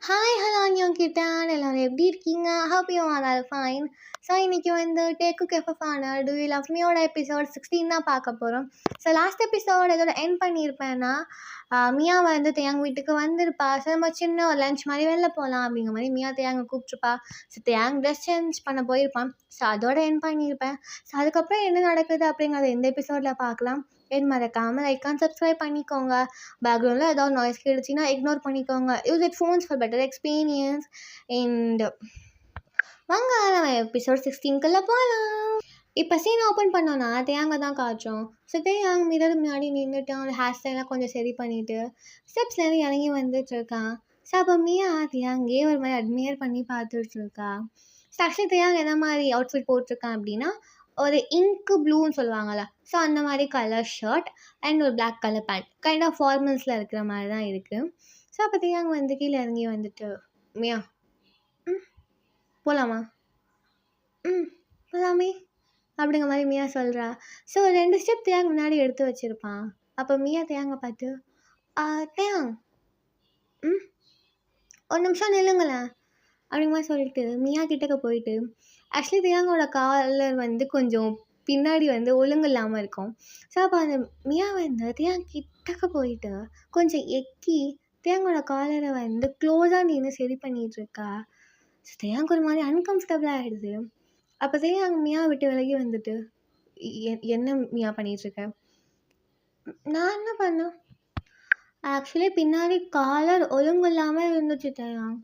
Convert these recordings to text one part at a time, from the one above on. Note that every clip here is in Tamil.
ஹாய் ஹலோ கிட்டான் எல்லோரும் எப்படி இருக்கீங்க? Hope you are all fine. So இன்றைக்கி வந்து டேக்கு கெஃபான டூ யூ லவ் மீயோட எபிசோட் 16 தான் பார்க்க போகிறோம். ஸோ லாஸ்ட் எபிசோட் இதோட எண்ட் பண்ணியிருப்பேன்னா மியா வந்து தேயாங் வீட்டுக்கு வந்திருப்பா. ஸோ நம்ம சின்ன ஒரு லஞ்ச் மாதிரி வெளில போகலாம் அப்படிங்கிற மாதிரி மியா தேயாங்க கூப்பிட்ருப்பா. ஸோ தேயாங் ட்ரெஸ் சேஞ்ச் பண்ண போயிருப்பான். ஸோ அதோட எண்ட் பண்ணியிருப்பேன். ஸோ அதுக்கப்புறம் என்ன நடக்குது அப்படிங்கிறத இந்த எபிசோடில் பார்க்கலாம். என் மறக்காமல் லைக் அண்ட் சப்ஸ்கிரைப் பண்ணிக்கோங்க. பேக்ரவுண்டில் ஏதாவது நாய்ஸ் கிடைச்சின்னா இக்னோர் பண்ணிக்கோங்க. Use it phones for better experience. And வாங்க நம்ம எபிசோட் 16க்குள்ளே போகலாம். இப்போ சீன் ஓப்பன் பண்ணோன்னா தேயாங்க தான் காய்ச்சோம். ஸோ தேயாங் மிரர் முன்னாடி நின்றுட்டு அவனோட ஹேர் ஸ்டைலாம் கொஞ்சம் சரி பண்ணிவிட்டு ஸ்டெப்ஸ்லேருந்து இறங்கி வந்துட்டுருக்கான். ஸோ அப்போ மியா தேயாங்கே ஒரு மாதிரி அட்மையர் பண்ணி பார்த்துட்ருக்கா. ஸோ ஆக்சுவலி தேயாங் என்ன மாதிரி அவுட்ஃபிட் போட்டிருக்கான் அப்படின்னா ஒரு இங்கு ப்ளூன்னு சொல்லுவாங்கள்ல, ஸோ அந்த மாதிரி கலர் ஷர்ட் அண்ட் ஒரு black colour pant, kind of ஃபார்மல்ஸில் இருக்கிற மாதிரி தான் இருக்குது. ஸோ அப்போ தேயாங் வந்து கீழே இறங்கி வந்துட்டு மியா போகலாமா போகலாமே அப்படிங்கிற மாதிரி மியா சொல்கிறா. ஸோ 2 ஸ்டெப் தேயாங் முன்னாடி எடுத்து வச்சுருப்பான். அப்போ மியா தேயாங்க பார்த்து தேயாங் ஒரு நிமிஷம் நில்லுங்களேன் அப்படிங்கிற மாதிரி சொல்லிட்டு மியா கிட்டக்க போயிட்டு ஆக்சுவலி தேயாங்கோட காலர் வந்து கொஞ்சம் பின்னாடி வந்து ஒழுங்கு இல்லாமல் இருக்கும். ஸோ அப்போ அந்த மியா வந்து தேயாங் கிட்டக்க போயிட்டு கொஞ்சம் எக்கி தேயாங்கோட காலரை வந்து க்ளோஸாக நின்று சரி பண்ணிகிட்ருக்கா. ஸோ தேயாங்க ஒரு மாதிரி அன்கம்ஃபர்டபுளாக ஆகிடுது. அப்போ தேயாங் மியா விட்டு விலகி வந்துட்டு என்ன மியா பண்ணிகிட்ருக்க? நான் என்ன பண்ணேன்? ஆக்சுவலி பின்னாடி காலர் ஒழுங்கு இல்லாமல் இருந்துச்சு தேயாங்.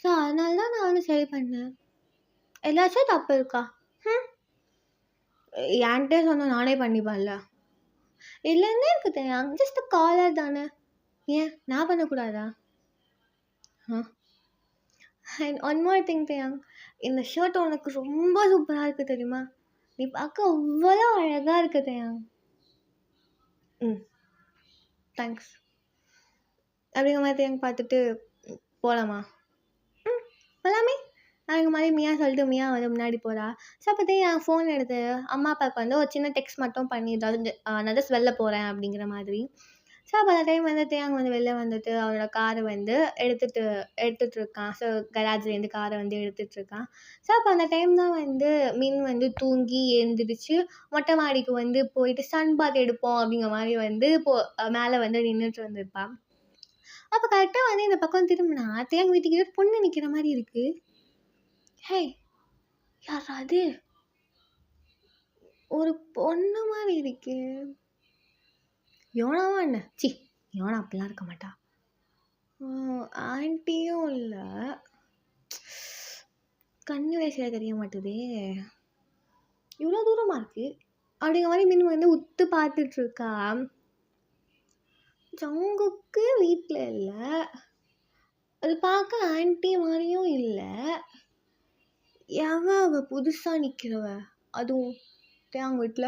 ஸோ அதனால தான் நான் வந்து சரி பண்ணேன். எல்லாச்சும் தப்பு இருக்கா? என்கிட்டே சொன்னால் நானே பண்ணிப்பேன்ல. இல்லைன்னே இருக்குது தேயாங், ஜஸ்ட் காலர் தானே, ஏன் நான் பண்ணக்கூடாதா? அண்ட் ஒன் மோர் திங் தேயாங், இந்த ஷர்ட் உனக்கு ரொம்ப சூப்பராக இருக்குது தெரியுமா? நீ பார்க்க அவ்வளோ அழகாக இருக்குது தேயாங். தேங்க்ஸ் அப்படிங்கிற மாதிரி தேயாங் பார்த்துட்டு போகலாமா? போகலாமே அப்படிங்கிற மாதிரி மியா சொல்லிட்டு மியா வந்து முன்னாடி போகிறா. ஸோ அப்போதே என் ஃபோன் எடுத்து அம்மா அப்பாவுக்கு வந்து ஒரு சின்ன டெக்ஸ்ட் மட்டும் பண்ணி ஏதாவது நான் ஜஸ்ட் வெளில போகிறேன் அப்படிங்கிற மாதிரி. ஸோ அப்போ அந்த டைம் வந்து தேயாங் வந்து வெளில வந்துட்டு அவனோட காரை வந்து எடுத்துகிட்டு இருக்கான். ஸோ கராஜ்லேருந்து காரை வந்து எடுத்துகிட்ருக்கான். ஸோ அப்போ அந்த டைம் தான் வந்து மின் வந்து தூங்கி எழுந்திரிச்சு மொட்டை மாடிக்கு வந்து போயிட்டு சன் பாத் எடுப்போம் அப்படிங்கிற மாதிரி வந்து மேலே வந்து நின்றுட்டு வந்திருப்பான். அப்போ கரெக்டாக வந்து இந்த பக்கம் திரும்பினா தேயாங் வீட்டுக்கு ஒரு பொண்ணு நிற்கிற மாதிரி இருக்குது. ஹே யார் அது? ஒரு பொண்ணு மாதிரி இருக்கு. யோனாவா என்ன? யோனா அப்படிலாம் இருக்க மாட்டா. ஆண்டியும் இல்லை, கண்ணு வயசில் தெரிய மாட்டுதே, இவ்வளோ தூரமாக இருக்குது அப்படிங்கிற மாதிரி மின் வந்து உத்து பார்த்துட்ருக்கா. ஜங்குக்கு வீட்டில் இல்லை, அது பார்க்க ஆன்டி மாதிரியும் இல்லை. அவ புதுசாக நிற்கிறவ, அதுவும் தேயாங் வீட்டில்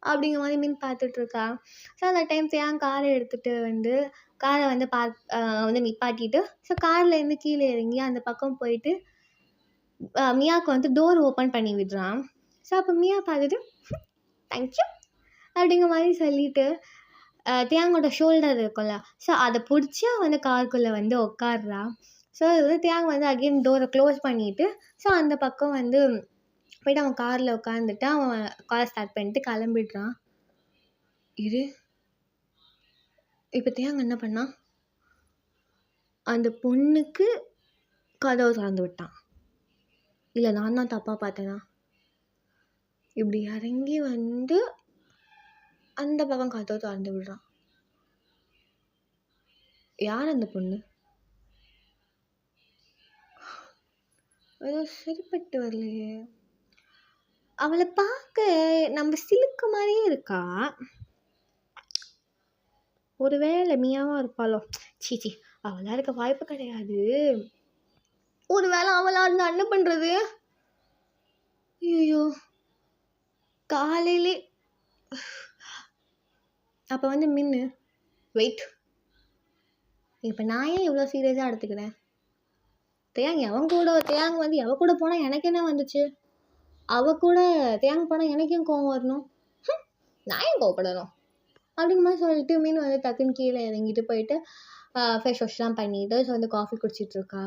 அப்படிங்கிற மாதிரி மீன் பார்த்துட்ருக்கா. ஸோ அந்த டைம் தேயாங் காரை எடுத்துகிட்டு வந்து காரை வந்து வந்து நிப்பாட்டிட்டு ஸோ கார்லேருந்து கீழே இறங்கி அந்த பக்கம் போயிட்டு மியாவுக்கு வந்து டோர் ஓப்பன் பண்ணி விடுறான். ஸோ அப்போ மியா பார்த்துட்டு தேங்க்யூ அப்படிங்கிற மாதிரி சொல்லிவிட்டு தேயாங்கோட ஷோல்டர் இருக்கும்ல, ஸோ அதை பிடிச்சி வந்து காருக்குள்ளே வந்து உட்காடுறா. ஸோ இது வந்து தேயாங் வந்து அகெயின் டோரை க்ளோஸ் பண்ணிவிட்டு ஸோ அந்த பக்கம் வந்து போய்ட்டு அவன் காரில் உட்காந்துட்டு அவன் காரை ஸ்டார்ட் பண்ணிட்டு கிளம்பிடுறான். இப்போ தேயாங் என்ன பண்ணான்? அந்த பொண்ணுக்கு கதவை திறந்து விட்டான். இல்லை நான் தான் தப்பாக பார்த்தேனா? இப்படி இறங்கி வந்து அந்த பக்கம் கதவை திறந்து விடுறான். யார் அந்த பொண்ணு? ஏதோ சரிப்பட்டு வரலையே. அவளை பார்க்க நம்ம சிலுக்கு மாதிரியே இருக்கா. ஒரு வேளை மியாவாக இருப்பாளோ? சீச்சி, அவளாக இருக்க வாய்ப்பு கிடையாது. ஒரு வேளை அவளாக இருந்தால் என்ன பண்ணுறது? ஐயோ காலையிலே. அப்போ வந்து மின்னு வெயிட், இப்போ நான் ஏன் இவ்வளோ சீரியஸாக எடுத்துக்கிறேன்? தேயாங் தேயாங் வந்து எவ கூட போனால் எனக்கு என்ன வந்துச்சு? கூட தேயாங் போனால் எனக்கும் கோவம் வரணும். நான் ஏன் கோவப்படணும் அப்படிங்கிற மாதிரி சொல்லிட்டு மீன் வந்து டக்குன்னு கீழே இறங்கிட்டு போயிட்டு ஃபேஸ் வாஷ்லாம் பண்ணிவிட்டு ஸோ வந்து காஃபி குடிச்சிட்ருக்கா.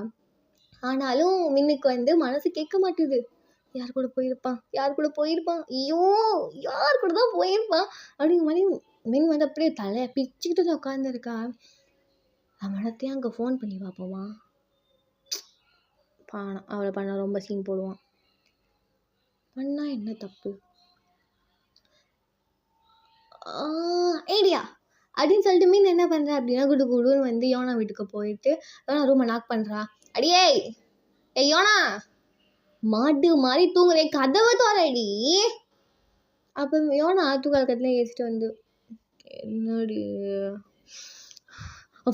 ஆனாலும் மின்னுக்கு வந்து மனசு கேட்க மாட்டுது. யார் கூட போயிருப்பான் ஐயோ யார் கூட தான் போயிருப்பான் அப்படிங்கிற மாதிரி மின் வந்து அப்படியே தலையை பிச்சுக்கிட்டு தான் உட்காந்துருக்கா. அவனத்தையும் அங்கே ஃபோன் பண்ணி பார்ப்போமா, பானம் அவளை பண்ண ரொம்ப சீன் போடுவான். பண்ணா என்ன தப்பு? ஐடியா அப்படின்னு சொல்லிட்டு மீன் என்ன பண்ணுறா அப்படின்னா குடுன்னு வந்து யோனா வீட்டுக்கு போயிட்டு யோனா ரூமை நாக் பண்ணுறா. அடியே ஏய் யோனா, மாட்டு மாதிரி தூங்குறே, கதவை தோறடி. அப்போ யோனா தூக்கத்தில் ஏசிட்டு வந்து என்னடி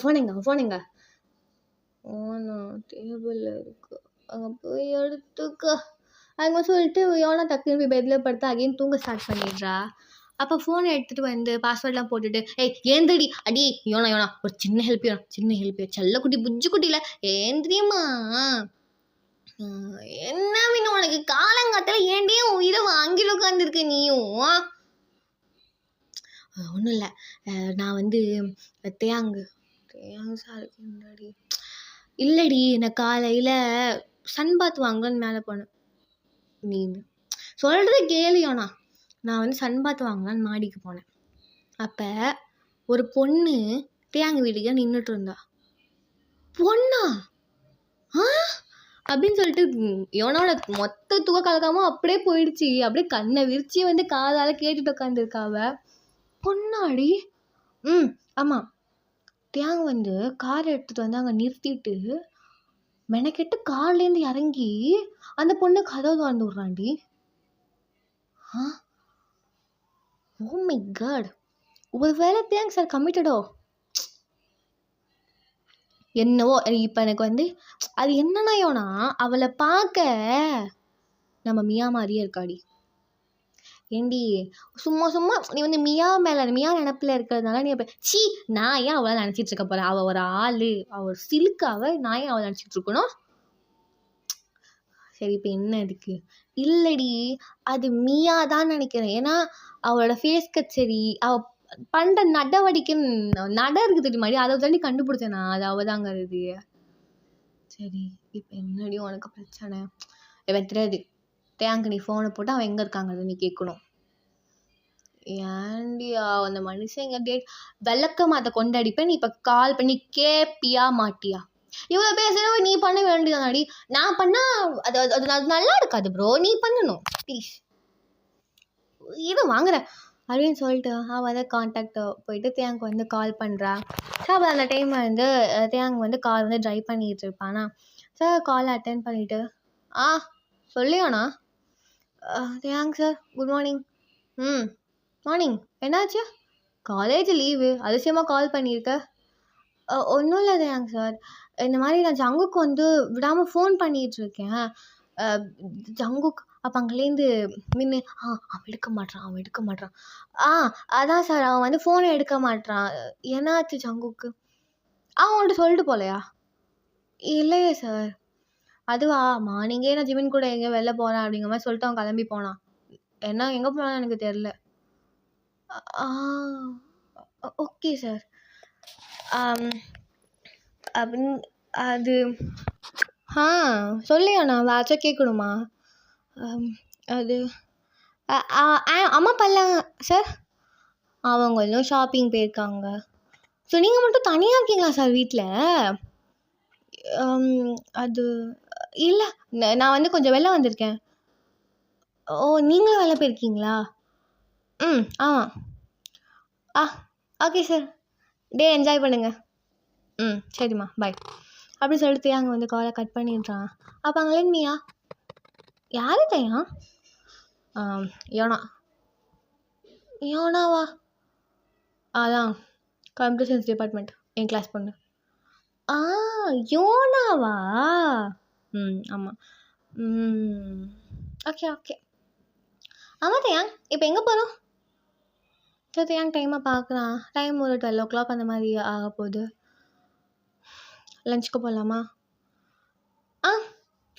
ஃபோன் எங்க ஓனா டேபிளில் இருக்கு அங்கே போய் எடுத்துக்க அங்கே சொல்லிட்டு யோனா டக்குன்னு போய் பெட்டில் படுத்து அகைன் தூங்க ஸ்டார்ட் பண்ணிடுறா. அப்போ ஃபோனை எடுத்துகிட்டு வந்து பாஸ்வேர்ட்லாம் போட்டுட்டு ஏந்திரி அடி யோனா ஒரு சின்ன ஹெல்ப் செல்லக்குட்டி புஜ்ஜு குட்டியில் ஏந்திரியுமா. என்ன மீன் உனக்கு காலங்காத்தால ஏண்டே உயிரை வாங்கிட்டு உட்காந்துருக்கு நீயும்? ஒன்றும் இல்லை, நான் வந்து தேயாங்கு சாருக்கு முன்னாடி இல்லடி, நான் காலையில் சன் பாத் வாங்கலான்னு மேலே போனேன். மீன் சொல்கிறது கேளியோண்ணா, நான் வந்து சன் பாத் வாங்கலான்னு மாடிக்கு போனேன். அப்போ ஒரு பொண்ணு தேயாங்கு வீட்டுக்கு நின்றுட்டு இருந்தா. பொண்ணா அப்படின்னு சொல்லிட்டு யோனாவோட மொத்த தூக்க கலக்காமல் அப்படியே போயிடுச்சு. அப்படியே கண்ணை விரிச்சி வந்து காதால் கேட்டுட்டு உட்காந்துருக்காவ. பொண்ணாடி? ஆமாம். தேங்க வந்து கார் எடுத்துகிட்டு வந்து அங்கே நிறுத்திட்டு மெனக்கெட்டு கார்லேருந்து இறங்கி அந்த பொண்ணு கதவு திறந்து விட்றாண்டி. ஓ மை காட், ஒரு வேளை தேங்க சார் கமிட்டடோ என்னவோ. இப்போ எனக்கு வந்து அது என்னன்னா யோனா, அவளை பார்க்க நம்ம மியா மாதிரியே இருக்காடி. ஏண்டி சும்மா நீ வந்து மியா நினப்பில் இருக்கிறதுனால நீ இப்போ நான் ஏன் அவளை நினச்சிட்டு இருக்க போகிறேன்? அவள் ஒரு ஆள், அவள் சிலுக்காவை நான் ஏன் அவளை நினச்சிட்டு இருக்கணும்? சரி இப்போ என்ன இதுக்கு? இல்லடி, அது மியா தான் நினைக்கிறேன். ஏன்னா அவளோட ஃபேஸ் கட் சரி, அவள் பண்ணுற நடவடிக்கை இருக்குது தெரியுமாடி, அதை தாண்டி கண்டுபிடிச்சேன் நான், அது அவதாங்கிறது. சரி இப்போ என்னடி உனக்கு பிரச்சனை? இவன் தெரியாது தேங்க நீ ஃபோனை போட்டு அவன் எங்கே இருக்காங்கிறது நீ கேட்கணும். ஏண்டியா அந்த மனுஷன் எங்க டேட் விளக்க மாத்த கொண்டாடிப்பேன். நீ இப்போ கால் பண்ணி கேப்பியா மாட்டியா? இவ்வளோ பேசுகிறவ நீ பண்ண வேண்டியதானாடி. நான் பண்ணால் அது அது அது நல்லா இருக்காது ப்ரோ, நீ பண்ணணும் ப்ளீஸ். இதை வாங்குறேன் அப்படின்னு சொல்லிட்டு அவள் அதை கான்டாக்ட் போயிட்டு தேங்க வந்து கால் பண்ணுறா. ஸோ அவள் அந்த டைம் வந்து தேங்க வந்து கால் வந்து ட்ரைவ் பண்ணிகிட்டு இருப்பானா. ஸோ கால் அட்டென்ட் பண்ணிவிட்டு சொல்லியோண்ணா. Thanks sir, good morning. Morning, என்னாச்சு? காலேஜ் லீவு, அதிசயமாக கால் பண்ணியிருக்க. ஒன்றும் இல்லை தேங்க் சார், இந்த மாதிரி நான் ஜங்குக்கு வந்து விடாமல் ஃபோன் பண்ணிகிட்ருக்கேன். ஜங்குக் அப்போ அங்கேலேருந்து மின்னு அவன் எடுக்க மாட்றான். அதான் சார், அவன் வந்து ஃபோனை எடுக்க மாட்றான். என்னாச்சு ஜங்குக்கு? அவன் வந்துட்டு சொல்லிட்டு போகலையா? இல்லையே சார். அதுவா, மார்னிங்கே நான் ஜிமின் கூட எங்கேயோ வெளில போகிறேன் அப்படிங்கிற மாதிரி சொல்லிட்டு அவன் கிளம்பி போனான். என்ன எங்கே போனான்னு எனக்கு தெரில. Okay sir. அப்படின்னு அது சொல்லியாண்ணா, வேச்சா கேட்கணுமா? அது அம்மா பண்ணலாங்க சார். அவங்களும் ஷாப்பிங் போயிருக்காங்க. ஸோ நீங்கள் மட்டும் தனியாக இருக்கீங்களா சார் வீட்டில்? அது இல்லை, நான் வந்து கொஞ்சம் வெளில வந்திருக்கேன். ஓ, நீங்களும் வெளில போயிருக்கீங்களா? ஆமாம். ஓகே சார், டே என்ஜாய் பண்ணுங்க. சரிம்மா, பாய் அப்படி சொல்லிட்டு அங்கே வந்து காலை கட் பண்ணிடுறான். அப்போ அங்கே மியா, யாரு தையா? யோனாவா? அதான் கம்ப்யூட்டர் சயின்ஸ் டிபார்ட்மெண்ட், என் கிளாஸ் பொண்ணு. யோனாவா? ஆமாம். ஓகே. ஆமாம் தையாங், இப்போ எங்கே போகிறோம்? தையாங் டைமாக பார்க்குறான். டைம் ஒரு 12 o'clock அந்த மாதிரி ஆக போகுது. லஞ்சுக்கு போகலாமா?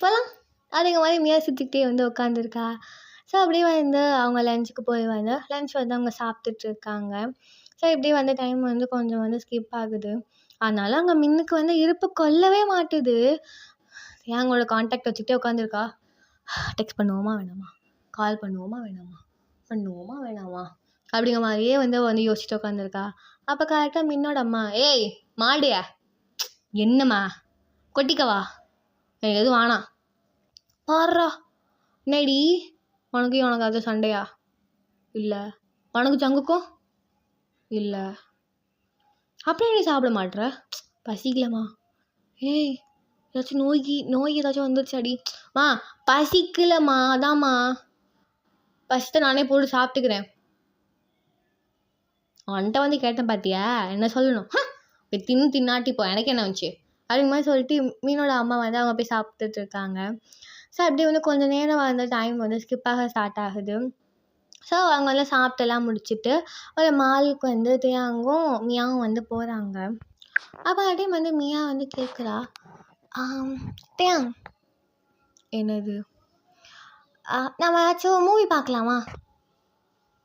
போகலாம் அப்படிங்கிற மாதிரி மியா சுற்றிக்கிட்டே வந்து உட்காந்துருக்கா. ஸோ அப்படியே வந்து அவங்க லஞ்சுக்கு போய் வந்து லஞ்ச் வந்து அவங்க சாப்பிட்டுட்ருக்காங்க. ஸோ இப்படியே வந்து டைம் வந்து கொஞ்சம் வந்து ஸ்கிப் ஆகுது. அதனால அங்கே மின்னுக்கு வந்து இருப்பு கொள்ளவே மாட்டுது. தேங்காவோட கான்டாக்ட் வச்சுக்கிட்டே உட்காந்துருக்கா. டெக்ஸ்ட் பண்ணுவோமா வேணாமா, கால் பண்ணுவோமா வேணாமா, பண்ணுவோமா வேணாமா அப்படிங்கிற மாதிரியே வந்து யோசிச்சுட்டு உட்காந்துருக்கா. அப்போ கரெக்டாக மின்னோட அம்மா, ஏய் மாடியா, என்னம்மா கொட்டிக்கவா, எனக்கு எதுவும் வேணாம், பாடுறா என்னடி உனக்கு அது சண்டையா, இல்லை உனக்கு சங்குக்கும் இல்லை, அப்படியே நீ சாப்பிட மாட்ற, பசிக்கலம்மா, ஏய் ஏதாச்சும் நோய் ஏதாச்சும் வந்துருச்சாடி, பசிக்கலம்மா, அதாம்மா பசித்த நானே போட்டு சாப்பிட்டுக்கிறேன். அவன்கிட்ட வந்து கேட்டேன் பார்த்தியா, என்ன சொல்லணும், இப்போ தின்னாட்டி போ, எனக்கு என்ன வந்துச்சு அப்படிங்க மாதிரி சொல்லிட்டு மீனோட அம்மா வந்து அவங்க போய் சாப்பிட்டுட்டு இருக்காங்க. ஸோ அப்படியே வந்து கொஞ்சம் நேரம் வந்து டைம் வந்து ஸ்கிப்பாக ஸ்டார்ட் ஆகுது. ஸோ அவங்க வந்து சாப்பிட்டெல்லாம் முடிச்சுட்டு ஒரு மாலுக்கு வந்து தியாங்கும் மியாவும் வந்து போகிறாங்க. அப்போ அப்படியே வந்து மியா வந்து கேட்குறா, தியாங் என்னது, நம்ம ஏதாச்சும் மூவி பார்க்கலாமா,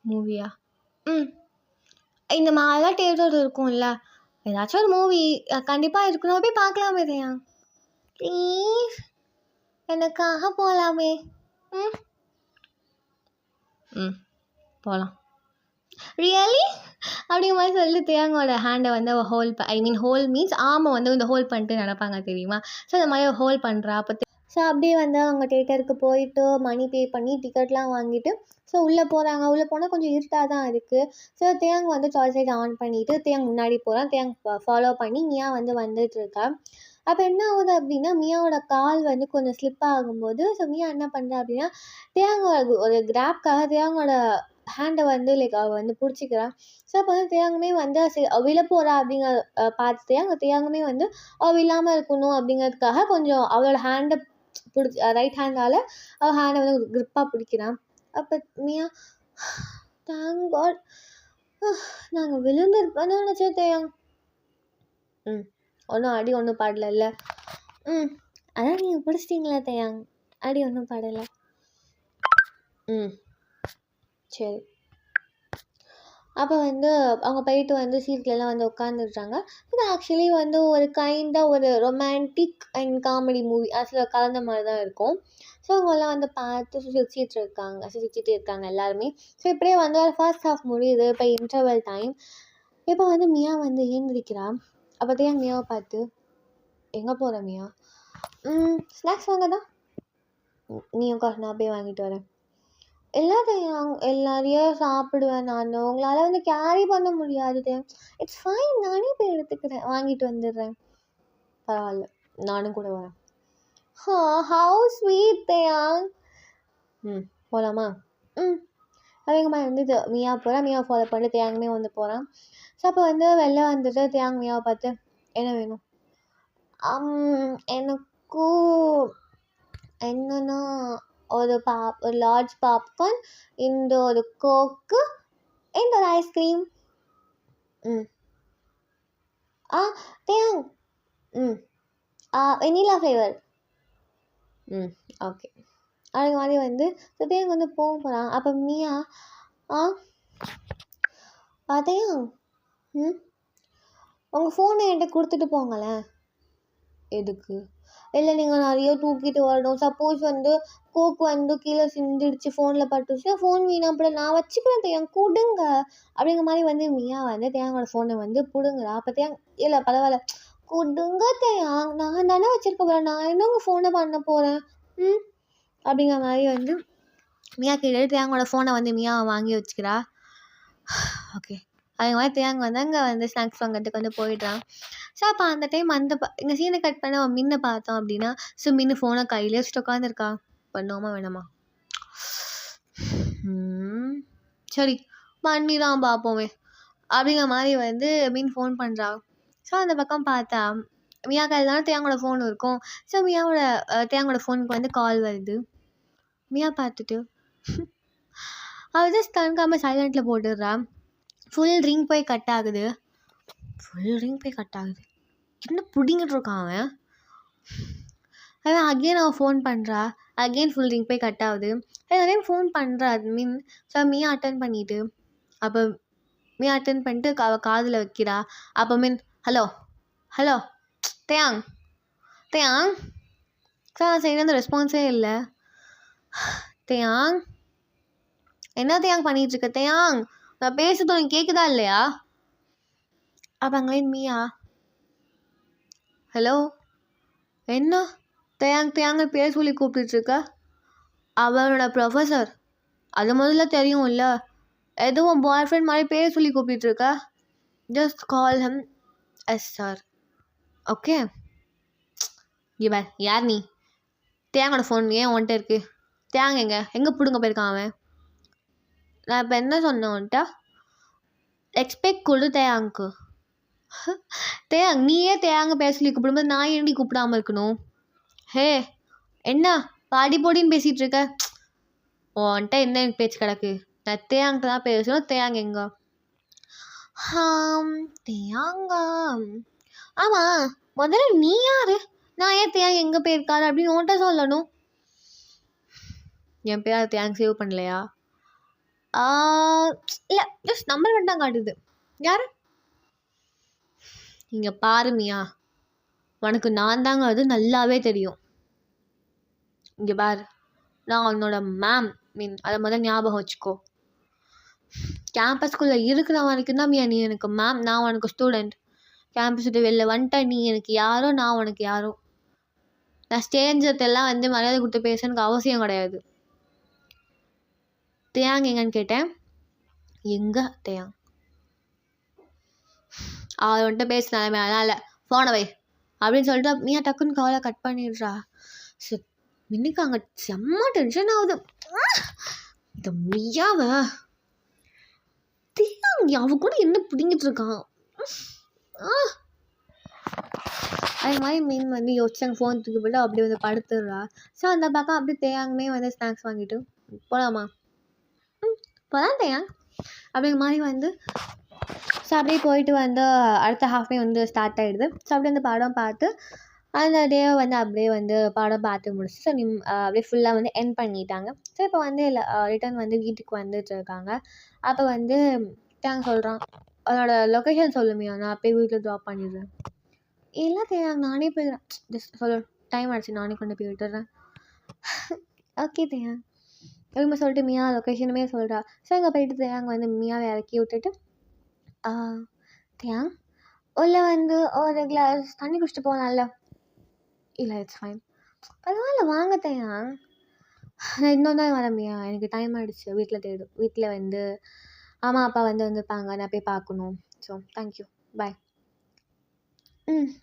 மூவியா, இந்த மாதிரிலாம் தேட்டர் இருக்கும்ல, ஏதாச்சும் ஒரு மூவி கண்டிப்பாக இருக்கணும், போய் பார்க்கலாமே தியாங், ப்ளீஸ் எனக்காக போகலாமே. போகலாம் ரியலி அப்படிங்கிற மாதிரி சொல்லிட்டு தியாங்கோட ஹேண்டை வந்து ஹோல் மீன்ஸ் ஆமை வந்து இந்த ஹோல் பண்ணிட்டு நடப்பாங்க தெரியுமா. ஸோ இந்த மாதிரி ஹோல் பண்ணுறா. அப்போ ஸோ அப்படியே வந்து அவங்க தேட்டருக்கு போயிட்டு மணி பே பண்ணி டிக்கெட்லாம் வாங்கிட்டு ஸோ உள்ளே போகிறாங்க. உள்ளே போனால் கொஞ்சம் இருட்டாக தான் இருக்குது. ஸோ தேங் வந்து டார்ச் லைட் ஆன் பண்ணிவிட்டு தேங் முன்னாடி போகிறான். தேங் ஃபாலோ பண்ணி மியா வந்து வந்துட்டுருக்கா. அப்போ என்ன ஆகுது அப்படின்னா, மியாவோட கால் வந்து கொஞ்சம் ஸ்லிப் ஆகும்போது ஸோ மியா என்ன பண்ணுறா அப்படின்னா, தேங்கோட ஒரு கிராப்காக தேங்கோட ஹேண்டை வந்து அவள் வந்து பிடிச்சிக்கிறான். ஸோ அப்போ வந்து தேயாங்குமே வந்து விழ போகிறா அப்படிங்கிற பார்த்துட்டு அங்கே தேயாங்குமே வந்து அவள் விழாமல் இருக்கணும் அப்படிங்கிறதுக்காக கொஞ்சம் அவளோட ஹேண்டை ரைட் ஹேண்டால் அவள் ஹேண்டை வந்து க்ரிப்பாக பிடிக்கிறான். அப்போ மியா, தேங்க் காட், நாங்கள் விழுந்துருப்பேன்னு நினச்சேன் தேயாங். ஒன்றும் அடி ஒன்றும் பாடலைல்ல. அதான் நீங்கள் பிடிச்சிட்டிங்களா தேயாங், அடி ஒன்றும் பாடலை. சரி. அப்போ வந்து அவங்க போயிட்டு வந்து சீட்லலாம் வந்து உட்காந்துடுறாங்க. இது ஆக்சுவலி வந்து ஒரு கைண்டாக ஒரு ரொமான்டிக் அண்ட் காமெடி மூவி அதில் கலந்த மாதிரி தான் இருக்கும். ஸோ அவங்கெல்லாம் வந்து பார்த்து சிரிச்சிட்டு இருக்காங்க எல்லாருமே. ஸோ இப்படியே வந்து ஃபர்ஸ்ட் ஹாஃப் முடியுது. இப்போ இன்டர்வல் டைம். இப்போ வந்து மியா வந்து ஏந்திரிக்கிறா. அப்போ தான் மியாவை பார்த்து, எங்கே போகிற மியா, ஸ்நாக்ஸ் வாங்க தான், நீ உட்கார் நான் போய் வாங்கிட்டு வரேன். எல்லாரையும் சாப்பிடுவேன் நான், உங்களால் வந்து கேரி பண்ண முடியாது, இட்ஸ் ஃபைன் நானே போய் எடுத்துக்கிறேன், வாங்கிட்டு வந்துடுறேன், பரவாயில்ல நானும் கூட வரேன். ஹவு ஸ்வீட் தேயாங். போகலாமா. அதேமாதிரி வந்து மியா போகிறான். மியா ஃபாலோ பண்ணிட்டு தேயாங்குமே வந்து போகிறான். ஸோ அப்போ வந்து வெளில வந்துட்டு தேயாங் மியாவை பார்த்து, என்ன வேணும், எனக்கும் என்னன்னா ஒரு லார்ஜ் பாப்கார்ன், இந்த ஒரு கோக்கு, இந்த ஒரு ஐஸ்கிரீம். தேயாங், வெனிலா ஃப்ளேவர். ஓகே. அது மாதிரி வந்து தேயாங் வந்து போகிறான். அப்போ மியா, தேயாங், உங்கள் ஃபோனை என்கிட்ட கொடுத்துட்டு போங்களேன். எதுக்கு? இல்லை நீங்கள் நிறைய தூக்கிட்டு வரணும், சப்போஸ் வந்து கோக்கு வந்து கீழே சிந்திடுச்சு, ஃபோனில் பட்டுச்சுன்னா ஃபோன் வீணாப்பட, நான் வச்சுக்கிறேன் தேயாங் கொடுங்க அப்படிங்கிற மாதிரி வந்து மியா வந்து தேயாங்கோட ஃபோனை வந்து பிடுங்குறா. அப்போ தேயாங், இல்லை பரவாயில்ல கொடுங்க தேயாங், நான் தானே வச்சுருக்க போகிறேன், நான் என்ன உங்கள் ஃபோனை பண்ண போகிறேன் அப்படிங்கிற மாதிரி வந்து மியா கேட்டு தேயாங்கோட ஃபோனை வந்து மியா வாங்கி வச்சுக்கிறா. ஓகே. அதே மாதிரி தேயாங் வந்து அங்கே வந்து ஸ்நாக்ஸ் வாங்கிறதுக்கு வந்து போயிடுறான். ஸோ அப்போ அந்த டைம் இந்த சீனை கட் பண்ண மின்னை பார்த்தோம் அப்படின்னா, ஸோ மின்னு ஃபோனை கையிலே வச்சுட்டு உட்காந்துருக்கா. பண்ணுவோமா வேணாமா, சரி பண்ணி தான் பார்ப்போமே அப்படிங்கிற மாதிரி வந்து மின் ஃபோன் பண்ணுறா. ஸோ அந்த பக்கம் பார்த்தா மியா கையில் தானே தேயாங்கோட ஃபோன் இருக்கும். ஸோ தேயாங்கோட ஃபோனுக்கு வந்து கால் வருது. மியா பார்த்துட்டு அவள் ஜஸ்ட் கண்காமல் சைலண்ட்டில் போட்டுடுறா. ஃபுல் ரிங் போய் கட் ஆகுது. என்ன பிடிங்கிட்டு இருக்கான் அவன். அகெயின் அவன் ஃபோன் பண்ணுறா. அகெயின் ஃபுல் ரிங் போய் கட் ஆகுது. நிறைய ஃபோன் பண்ணுறா மின். ஸோ மியா அட்டன் பண்ணிவிட்டு, அப்போ மியா அட்டன் பண்ணிட்டு அவள் காதில் வைக்கிறா. அப்போ மின், ஹலோ ஹலோ தேயாங் தேயாங் சார் சைட்லேருந்து ரெஸ்பான்ஸே இல்லை. தேயாங் என்ன தேயாங் பண்ணிகிட்ருக்க? தேயாங் நான் பேசுறது உனக்கு கேட்குதா இல்லையா? அப்போ அங்கே மீயா? ஹலோ என்ன தேயாங் தேயாங்க பேர் சொல்லி கூப்பிட்டுருக்க? அவளோட ப்ரொஃபஸர் அது முதல்ல தெரியும்ல. எதுவும் பாய் ஃப்ரெண்ட் மாதிரி பேர் சொல்லி கூப்பிட்டுருக்க? Just call him as sir. Okay இவன் யார் நீ? தேங்கோட ஃபோன் ஏன் உன்கிட்ட இருக்கு? தேங்க எங்கே பிடுங்க போயிருக்கான் அவன்? நான் இப்போ என்ன சொன்னேன்ட்டா எக்ஸ்பெக்ட் கொடு தேயாங்க்கு. தேயாங் நீயே தேயாங்க பேச சொல்லி கூப்பிடும்போது நான் ஏண்டி கூப்பிடாமல் இருக்கணும்? ஹே என்ன பாடி போடின்னு பேசிகிட்டு இருக்க? உன்கிட்ட என்ன எனக்கு பேச்சு கிடக்கு? நான் தேயாங்கிட்ட தான் பேசணும். தேயாங்க எங்க? தேயாங்க ஆமாம் முதல்ல நீ யார்? நான் ஏன் தேயாங் எங்கே போயிருக்காரு அப்படின்னு உன்கிட்ட சொல்லணும். என் பேர் தேயாங் சேவ் பண்ணலையா? இல்லை ஜஸ்ட் நம்பர் மட்டும் தான் காட்டுது. யார்? இங்கே பாருமியா உனக்கு நான் தாங்க அது நல்லாவே தெரியும். இங்கே பாரு நான் உன்னோட மேம் அதை முதல்ல ஞாபகம் வச்சுக்கோ. கேம்பஸ்குள்ளே இருக்கிற வரைக்கும் தான் நீ எனக்கு மேம், நான் உனக்கு ஸ்டூடெண்ட். கேம்பஸ் விட்டு வெளில வந்துட்டா நீ எனக்கு யாரோ, நான் உனக்கு யாரோ. நான் ஸ்டேஞ்சர்ட்டெல்லாம் மரியாதை கொடுத்து பேச எனக்கு அவசியம் கிடையாது. தேயாங் எங்கன்னு கேட்டேன். எங்கே தேயாங்? அவள் வந்துட்டு பேசினாலுமே அதனால் ஃபோனை வை அப்படின்னு சொல்லிட்டு மீயா டக்குன்னு காலை கட் பண்ணிடுறா. இன்னைக்கு அங்கே செம்ம டென்ஷன் ஆகுது. இந்த மீயாவை தேயாங் அவ கூட என்ன பிடிங்கிட்டு இருக்கான்? அது மாதிரி யோசிச்சாங்க. ஃபோன் தூக்கி போட்டு அப்படியே படுத்துடுறா. ஸோ அந்த பக்கம் அப்படியே தேயாங்குமே ஸ்நாக்ஸ் வாங்கிட்டு போகலாமா? போகலாம் தேயாங் அப்படிங்கிற மாதிரி ஸோ அப்படியே போயிட்டு அடுத்த ஹாஃப்மே ஸ்டார்ட் ஆகிடுது. ஸோ அப்படியே படம் பார்த்து அந்த டேவை அப்படியே படம் பார்த்து முடிச்சு ஸோ அப்படியே ஃபுல்லாக எண்ட் பண்ணிட்டாங்க. ஸோ இப்போ ரிட்டன் வீட்டுக்கு வந்துட்டு இருக்காங்க. அப்போ தேயாங் சொல்கிறான் அதனோட லொக்கேஷன் சொல்லுமியா, நான் அப்படியே வீட்டில் ட்ராப் பண்ணிடுறேன். இல்லை தேயாங் நானே போயிடுறேன். ஜஸ்ட் சொல்ல டைம் ஆகிடுச்சு, நானே கொண்டு போய் விட்டுறேன். ஓகே தேயாங் எப்படிமா சொல்லிட்டு மியா லொக்கேஷனுமே சொல்கிறா. ஸோ அங்கே போயிட்டு தேயாங் மியாவை இறக்கி விட்டுட்டு தேயாங் உள்ள ஒரு கிளாஸ் தண்ணி குடிச்சிட்டு போனால. இல்லை இட்ஸ் ஃபைன், பரவாயில்ல வாங்க தேயாங். நான் இன்னொரு தான் வரேன் மியா, எனக்கு டைம் ஆகிடுச்சு. வீட்டில் அம்மா அப்பா வந்திருப்பாங்க, நான் போய் பார்க்கணும். So thank you bye.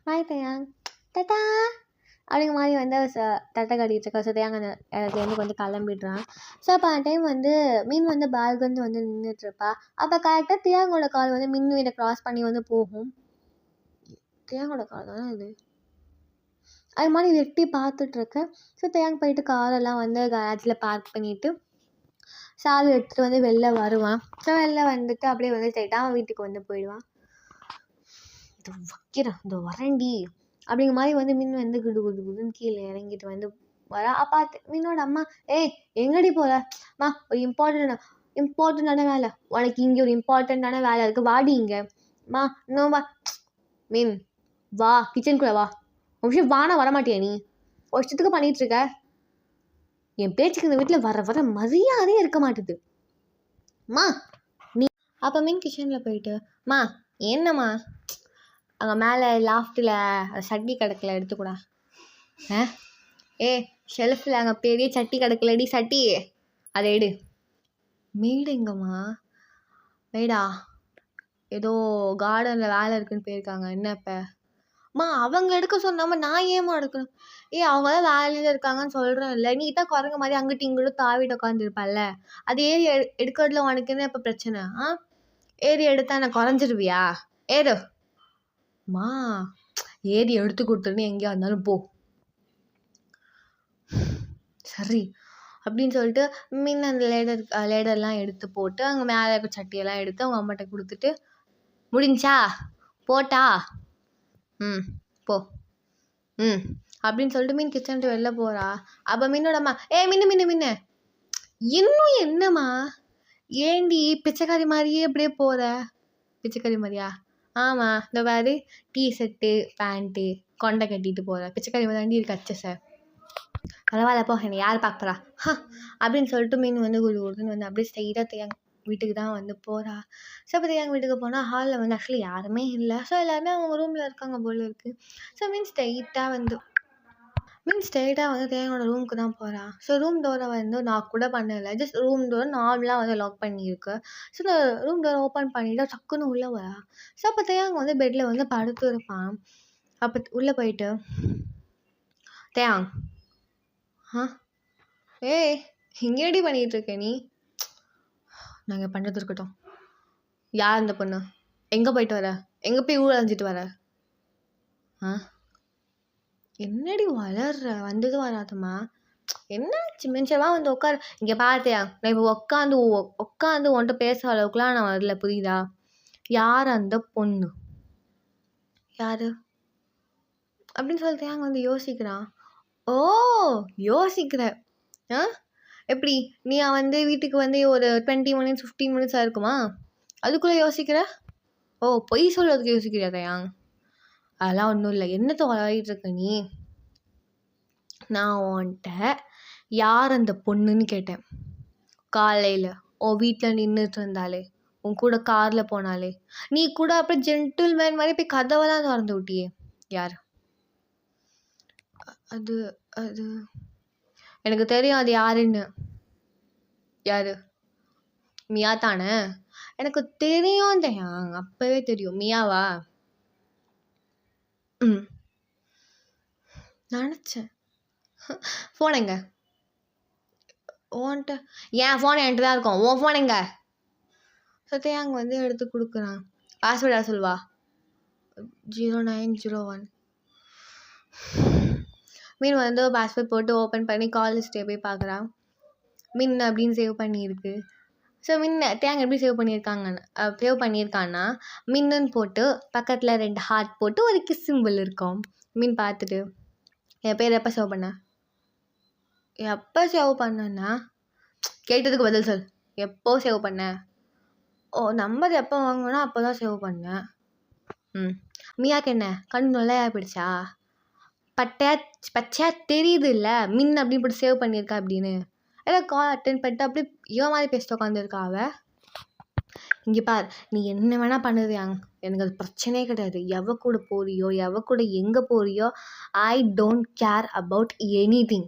பாய் தேயாங் டாட்டா அப்படிங்கிற மாதிரி தட்டை கட்டிகிட்டு இருக்கா. ஸோ தேயாங் அந்த இடத்துலேருந்து கிளம்பிடுறான். ஸோ அப்போ அந்த டைம் மீன் பால்கந்து நின்றுட்டுருப்பா. அப்போ கரெக்டாக தேயாங்கோட கால் மின் வீடை க்ராஸ் பண்ணி போகும். தேயாங்கோட கால் தானே இது. அது மாதிரி வெட்டி பார்த்துட்ருக்கேன். ஸோ தேயாங் போயிட்டு காரெல்லாம் கராஜில் பார்க் பண்ணிவிட்டு சாவி எடுத்துகிட்டு வெளில வருவான். ஸோ வெளில அப்படியே ஸ்ட்ரைட்டாக அவன் வீட்டுக்கு போயிடுவான். இது வைக்கிறேன் இந்த வரண்டி அப்படிங்கிற மாதிரி மின் குடு குடு குடுன்னு கீழே இறங்கிட்டு வரா. அப்பா மீனோட அம்மா எங்கடி போகிறம்மா, ஒரு இம்பார்ட்டண்ட்டான வேலை உனக்கு, இங்கே ஒரு இம்பார்ட்டண்ட்டான வேலை இருக்குது, வாடி இங்கேம்மா. இன்னும் வா மீன், வா கிச்சனுக்குள்ளே வா. ஒரு விஷயம் வானா வரமாட்டியா நீ? ஒரு விஷயத்துக்கு பண்ணிகிட்ருக்க. என் பேச்சுக்கு இந்த வீட்டில் வர வர மரியாதையே இருக்க மாட்டுது மா நீ. அப்போ மீன் கிச்சனில் போயிட்டு மா என்னம்மா அங்கே மேலே லாஃப்ட்டில் சட்டி கிடக்கல எடுத்துக்கூடா. ஷெல்ஃபில் அங்கே பெரிய சட்டி கிடக்கலடி, சட்டி அதை எடு. மேடு எங்கம்மா? மேடா ஏதோ கார்டனில் வேலை இருக்குன்னு போயிருக்காங்க. என்ன இப்போ மா அவங்க எடுக்க சொன்னாம நான் ஏமா எடுக்கணும்? அவங்க தான் வேலையில் இருக்காங்கன்னு சொல்கிறேன் இல்லை, நீ தான் குரங்க மாதிரி அங்கிட்டு இங்கிட்டும் தாவிட்டு உட்காந்துருப்பல்ல, அது ஏறி எடுக்கிறதுல உனக்கு என்ன இப்போ பிரச்சனை? ஏறி எடுத்தா நான் குறைஞ்சிருவியா? ஏறு மா, ஏறி எடுத்து கொடுத்துருன்னு எங்கேயா இருந்தாலும் போ. சரி அப்படின்னு சொல்லிட்டு மீன் அந்த லேடர்லாம் எடுத்து போட்டு அங்கே மேலே இருக்க சட்டியெல்லாம் எடுத்து அவங்க அம்மாட்ட கொடுத்துட்டு முடிஞ்சா போட்டா போ அப்படின்னு சொல்லிட்டு மீன் கிச்சன்ட்டு வெளில போகிறா. அப்போ மீனோடம்மா மின்னு இன்னும் என்னம்மா, ஏண்டி பிச்சைக்காரி மாதிரியே அப்படியே போகிற? பிச்சைக்காரி மாதிரியா? ஆமாம் இந்த மாதிரி டிஷர்ட்டு பேண்ட்டு கொண்டை கட்டிட்டு போகிறேன் பிச்சைக்காரி தாண்டி இருக்கு அச்சை சார் பரவாயில்ல போ என்னை யார் பார்க்குறா அப்படின்னு சொல்லிட்டு மீன் வந்து குடுன்னு வந்து அப்படியே ஸ்ட்ரைட்டாக தேங்க வீட்டுக்கு தான் வந்து போகிறா. ஸோ அப்போ தேங்க வீட்டுக்கு போனால் ஹாலில் வந்து ஆக்சுவலி யாருமே இல்லை. ஸோ எல்லாருமே அவங்க ரூமில் இருக்காங்க போல இருக்குது. ஸோ மீன் ஸ்ட்ரைட்டாக வந்து தேங்கோட ரூமுக்கு தான் போகிறா. ஸோ ரூம் டோரை வந்து நான் கூட பண்ணலை, ஜஸ்ட் ரூம் டோர் நார்மலாக வந்து லாக் பண்ணியிருக்கு. ஸோ இந்த ரூம் டோரை ஓப்பன் பண்ணிவிட்டு டக்குன்னு உள்ளே வரா. ஸோ அப்போ தேங்க வந்து பெட்டில் வந்து படுத்து இருப்பான். அப்போ உள்ளே போயிட்டு தேங் ஏய் இங்கேடி பண்ணிகிட்டு இருக்க நீ? நாங்கள் பண்ணுறது இருக்கட்டும். யார் இந்த பொண்ணு? எங்கே போயிட்டு வர? எங்கே போய் ஊர் அலைஞ்சிட்டு வர? என்னடி வளர்ற? வந்தது வராதுமா. என்னாச்சு மென்ஷனாக வந்து உட்காரு. இங்கே பார்த்தியா நான் இப்போ உட்காந்து உன்கிட்ட பேசுகிற அளவுக்குலாம் நான் வரல, புரியுதா? யார் அந்த பொண்ணு? யார் அப்படின்னு சொல்லிட்டு அங்கே வந்து யோசிக்கிறான். ஓ யோசிக்கிற எப்படி நீ வந்து வீட்டுக்கு வந்து ஒரு 20 minutes 15 minutes இருக்குமா? அதுக்குள்ளே யோசிக்கிற? ஓ பொய் சொல்கிறதுக்கு யோசிக்கிறியாதையா? அதெல்லாம் ஒன்றும் இல்லை. என்னத்தை வளரிட்டு இருக்க நீ? நான் உன்கிட்ட யார் அந்த பொண்ணுன்னு கேட்டேன். காலையில் உன் வீட்டில் நின்றுட்டு இருந்தாலே, உன் கூட காரில் போனாலே, நீ கூட அப்புறம் ஜென்டில்மேன் மாதிரி போய் கதவெல்லாம் திறந்து விட்டியே, யார்? அது அது எனக்கு தெரியும் அது யாருன்னு. யார்? மியா தானே? எனக்கு தெரியும் தயாங், அப்போவே தெரியும். மியாவா? நினச்சேன். ஃபோன் எங்க? ஓன்ட்ட ஏன் ஃபோன் என்கிட்ட தான் இருக்கும். உன் ஃபோன் எங்க? சத்யாங் வந்து எடுத்து கொடுக்குறான். பாஸ்வேர்டா சொல்வா. 0901. மீன் வந்து பாஸ்வேர்ட் போட்டு ஓப்பன் பண்ணி கால் லிஸ்ட்டே போய் பார்க்குறான். மின் அப்படின்னு சேவ் பண்ணியிருக்கு. ஸோ தேங்க எப்படி சேவ் பண்ணியிருக்கான்னா மின்னுன்னு போட்டு பக்கத்தில் 2 ஹார்ட் போட்டு ஒரு கிஸ் சிம்பிள் இருக்கும். மீன் பார்த்துட்டு என் பேர் எப்போ சேவ் பண்ணேன்னா கேட்டதுக்கு பதில் சொல். எப்போ சேவ் பண்ண? ஓ நம்பர் எப்போ வாங்கினா அப்போ தான் சேவ் பண்ணேன். மியாக்கு என்ன கண் நொல்லையா போயிடுச்சா? பச்சையா தெரியுது இல்லை மின் அப்படின்னு போட்டு சேவ் பண்ணியிருக்கா அப்படின்னு. ஏதோ கால் அட்டென்ட் பண்ணிட்டு அப்படியே இவன் மாதிரி பேசிட்டு உட்காந்துருக்கா அவ. இங்கே பார், நீ என்ன வேணால் பண்ணுறியாங்க, எனக்கு அது பிரச்சனையே கிடையாது. எவ கூட போறியோ எவ கூட எங்கே போறியோ I don't care about anything.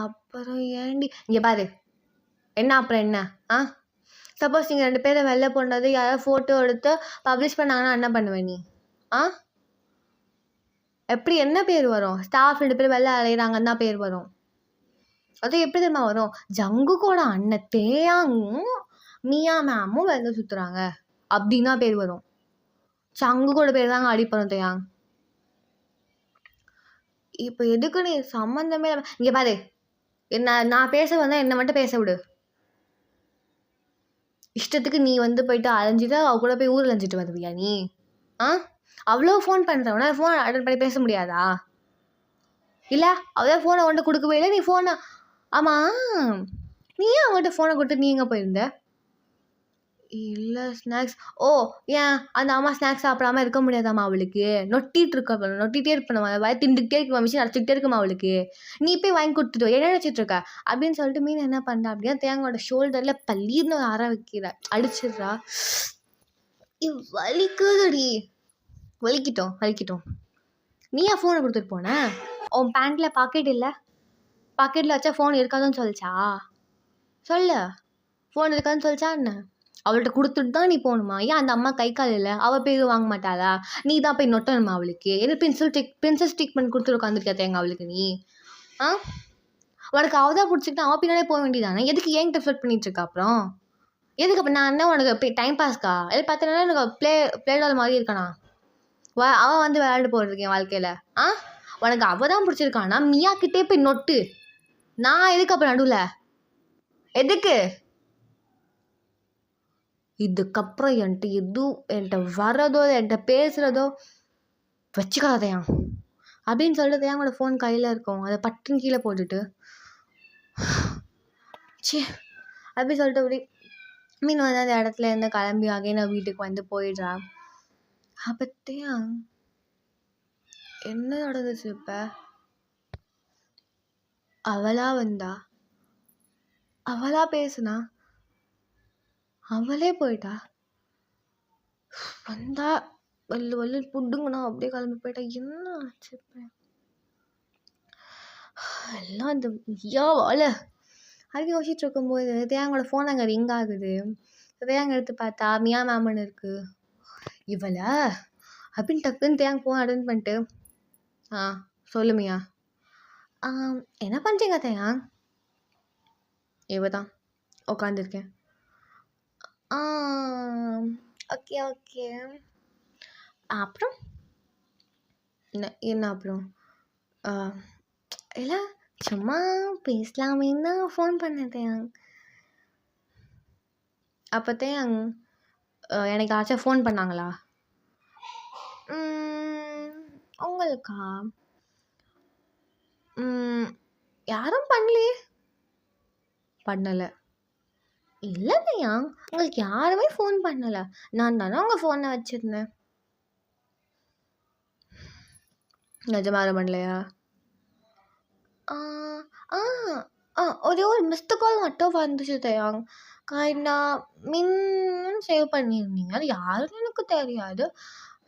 அப்புறம் ஏண்டி இங்கே பாரு என்ன அப்புறம் என்ன? சப்போஸ் நீங்கள் 2 பேரை வெளில போனது யாராவது ஃபோட்டோ எடுத்து பப்ளிஷ் பண்ணாங்கன்னா என்ன பண்ணுவேன் நீ? எப்படி என்ன பேர் வரும்? ஸ்டாஃப் 2 பேர் வெளில அலையிறாங்கன்னு தான் பேர் வரும். அது எப்படி தெரியுமா வரும்? ஜங்குக்கோட அண்ணன் தேயாங்கும் மியா மேமும் வெளில சுற்றுறாங்க அப்படின்னா பேர் வரும். ஜங்குக்கோட பேர் தாங்க அடிப்படும் தேயாங். இப்போ எதுக்கு நீ சம்மந்தமே இங்கே பாரு, நான் பேச வந்தால் என்னை மட்டும் பேச விடு. இஷ்டத்துக்கு நீ வந்து போயிட்டு அலைஞ்சிட்டு அவ கூட போய் ஊர் அலைஞ்சிட்டு வருவியா நீ? அவ்வளோ ஃபோன் பண்ணுறவனா ஃபோன் அட்டன் பண்ணி பேச முடியாதா? இல்லை அவள் ஃபோனை கொண்டு கொடுக்கவே இல்லை, நீ ஃபோனை ஆமாம் நீ ஏன் அவங்கள்ட்ட ஃபோனை கொடுத்து நீ எங்கே போயிருந்த? இல்லை ஸ்நாக்ஸ். ஓ ஏன் அந்த அம்மா ஸ்நாக்ஸ் சாப்பிடாம இருக்க முடியாதாம்மா அவளுக்கு? நொட்டிகிட்டே இருப்பேன், வய திண்டுக்கிட்டே இருக்குமா, மிஷின் அடிச்சுக்கிட்டே இருக்குமா அவளுக்கு? நீ போய் வாங்கி கொடுத்துட்டு என்ன நினச்சிட்டு இருக்க அப்படின்னு சொல்லிட்டு மீன் என்ன பண்ணுறா அப்படின்னா தேங்காயோட ஷோல்டரில் பள்ளீர்னு அற வைக்கிறா, அடிச்சிடுறா. வலிக்குதுடி. வலிக்கிட்டோம். நீ ஏன் ஃபோனை கொடுத்துட்டு போன? உன் பேண்ட்டில் பாக்கெட் இல்லை, பாக்கெட்டில் வச்சா ஃபோன் இருக்காதுன்னு சொல்லிச்சா? சொல்லு, ஃபோன் இருக்காதுன்னு சொல்லிச்சா என்ன? அவள்கிட்ட கொடுத்துட்டு தான் நீ போகணுமா? ஏன் அந்த அம்மா கை கால் இல்லை, அவள் போய் வாங்க மாட்டாளா? நீ தான் போய் நொட்டணுமா அவளுக்கு? எது பிரின்சஸ் ட்ரீட்மெண்ட் கொடுத்துட்டு உட்காந்துருக்கா தேங்க அவளுக்கு நீ? உனக்கு அவள் தான் பிடிச்சிக்கிட்டு அவள் பின்னாலே போக வேண்டியதானே? எதுக்கு என்கிட்ட ஃப்ளட் பண்ணிட்டு இருக்கா? அப்புறம் எதுக்கு அப்போ நான் என்ன உனக்கு டைம் பாஸ்க்கா? எது பார்த்தீங்கன்னா எனக்கு ப்ளே டால் மாதிரி இருக்கானா? அவள் வந்து விளையாண்டு போடுறதுக்கு என் வாழ்க்கையில் உனக்கு அவள் தான் பிடிச்சிருக்கானா? மியா கிட்டே போய் நொட்டு. நான் எதுக்கு அப்போ நடுவில்? எதுக்கு? இதுக்கப்புறம் என்கிட்ட வர்றதோ என்கிட்ட பேசுகிறதோ வச்சுக்காதையா அப்படின்னு சொல்லிட்டு தேங்கோட ஃபோன் கையில் இருக்கும், அதை பட்டுன்னு கீழே போட்டுட்டு அப்படி சொல்லிட்டு அப்படி மீன் வந்து அந்த இடத்துல இருந்து கிளம்பி நான் வீட்டுக்கு வந்து போயிடுறா. அப்பத்தியா என்ன நடந்துச்சு இப்போ? அவளா வந்தா, அவளா பேசுனா, அவளே போயிட்டா. வந்தா வல்லு வல்லு புடுங்கண்ணா அப்படியே கிளம்பி போயிட்டா. என்ன ஆச்சு இப்போ? எல்லாம் இந்த ஐயாவால அது யோசிச்சுட்டு இருக்கும்போது தேங்கோட ஃபோன் அங்கே ரிங் ஆகுது. தேங்க எடுத்து பார்த்தா மியா மேமன் இருக்கு. இவளை அப்படின்னு டக்குன்னு தேங்க ஃபோன் அட்டன் பண்ணிட்டு, சொல்லு மியா. என்ன பண்ணுறீங்க தேயாங்? இவ தான் உட்காந்துருக்கேன். Okay okay. அப்புறம் என்ன அப்புறம்? இல்லை சும்மா பேசலாமேன்னு தான் ஃபோன் பண்ணேன் தேயாங். அப்போ தேயாங் எனக்கு யாராச்சும் ஃபோன் பண்ணாங்களா? உங்களுக்கா? யாரும் பண்ணலையே. பண்ணலை. இல்லை தேயாங், உங்களுக்கு யாருமே ஃபோன் பண்ணலை. நான் தானே உங்கள் ஃபோனை வச்சுருந்தேன். நிஜமா யாரும் பண்ணலையா? ஒரே ஒரு மிஸ்டு கால் மட்டும் வந்துச்சு தேயாங். கைண்டா மின்னு சேவ் பண்ணியிருந்தீங்க. அது யாருன்னு எனக்கு தெரியாது.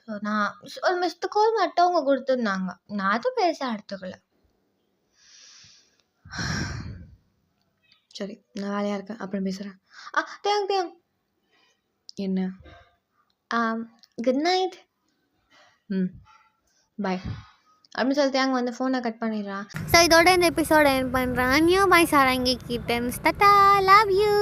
ஸோ நான் ஒரு மிஸ்டு கால் மட்டும் அவங்க கொடுத்துருந்தாங்க. நான் அதுவும் பெருசாக எடுத்துக்கல. சரி, நான் வேலையாக இருக்கேன், அப்புறம் பேசுகிறேன். தேயாங் தேயாங். என்ன? Good night. பாய் அப்படின்னு சொல்லி தேங்க வந்து ஃபோனை கட் பண்ணிடுறான். ஸோ இதோட இந்த எபிசோட என் பண்ணுறான். நியூ பாய் சாராங்கி கிட்டன்ஸ். Tata, love you.